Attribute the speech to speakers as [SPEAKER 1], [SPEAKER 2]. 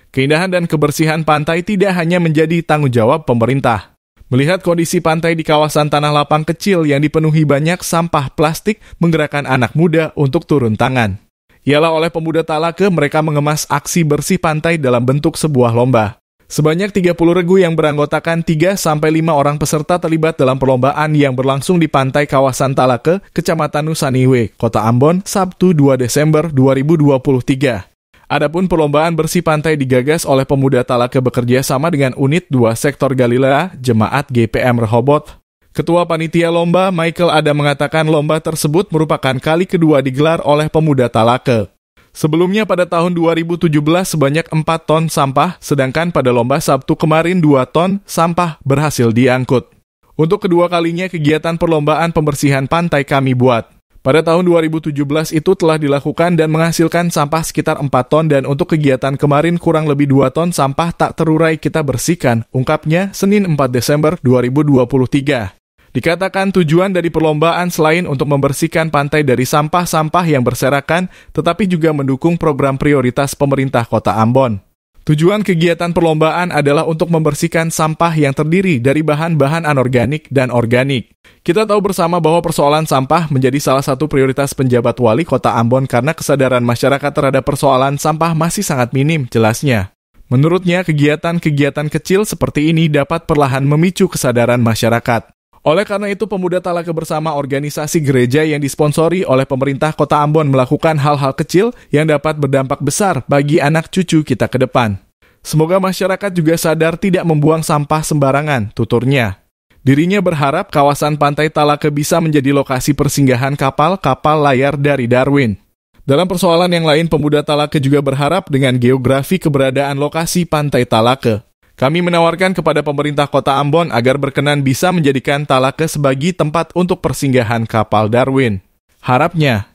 [SPEAKER 1] Keindahan dan kebersihan pantai tidak hanya menjadi tanggung jawab pemerintah. Melihat kondisi pantai di kawasan tanah lapang kecil yang dipenuhi banyak sampah plastik menggerakkan anak muda untuk turun tangan. Ialah oleh pemuda Talake mereka mengemas aksi bersih pantai dalam bentuk sebuah lomba. Sebanyak 30 regu yang beranggotakan 3-5 orang peserta terlibat dalam perlombaan yang berlangsung di pantai kawasan Talake, Kecamatan Nusaniwe, Kota Ambon, Sabtu 2 Desember 2023. Adapun perlombaan bersih pantai digagas oleh pemuda Talake bekerja sama dengan unit 2 Sektor Galilea, Jemaat GPM Rehobot. Ketua Panitia Lomba, Michael Ada mengatakan lomba tersebut merupakan kali kedua digelar oleh pemuda Talake. Sebelumnya pada tahun 2017 sebanyak 4 ton sampah, sedangkan pada lomba Sabtu kemarin 2 ton sampah berhasil diangkut. Untuk kedua kalinya kegiatan perlombaan pembersihan pantai kami buat. Pada tahun 2017 itu telah dilakukan dan menghasilkan sampah sekitar 4 ton dan untuk kegiatan kemarin kurang lebih 2 ton sampah tak terurai kita bersihkan, ungkapnya Senin 4 Desember 2023. Dikatakan tujuan dari perlombaan selain untuk membersihkan pantai dari sampah-sampah yang berserakan, tetapi juga mendukung program prioritas pemerintah Kota Ambon. Tujuan kegiatan perlombaan adalah untuk membersihkan sampah yang terdiri dari bahan-bahan anorganik dan organik. Kita tahu bersama bahwa persoalan sampah menjadi salah satu prioritas penjabat wali Kota Ambon karena kesadaran masyarakat terhadap persoalan sampah masih sangat minim, jelasnya. Menurutnya, kegiatan-kegiatan kecil seperti ini dapat perlahan memicu kesadaran masyarakat. Oleh karena itu, pemuda Talake bersama organisasi gereja yang disponsori oleh pemerintah Kota Ambon melakukan hal-hal kecil yang dapat berdampak besar bagi anak cucu kita ke depan. Semoga masyarakat juga sadar tidak membuang sampah sembarangan, tuturnya. Dirinya berharap kawasan pantai Talake bisa menjadi lokasi persinggahan kapal-kapal layar dari Darwin. Dalam persoalan yang lain, pemuda Talake juga berharap dengan geografi keberadaan lokasi pantai Talake. Kami menawarkan kepada pemerintah Kota Ambon agar berkenan bisa menjadikan Talake sebagai tempat untuk persinggahan kapal Darwin. Harapnya,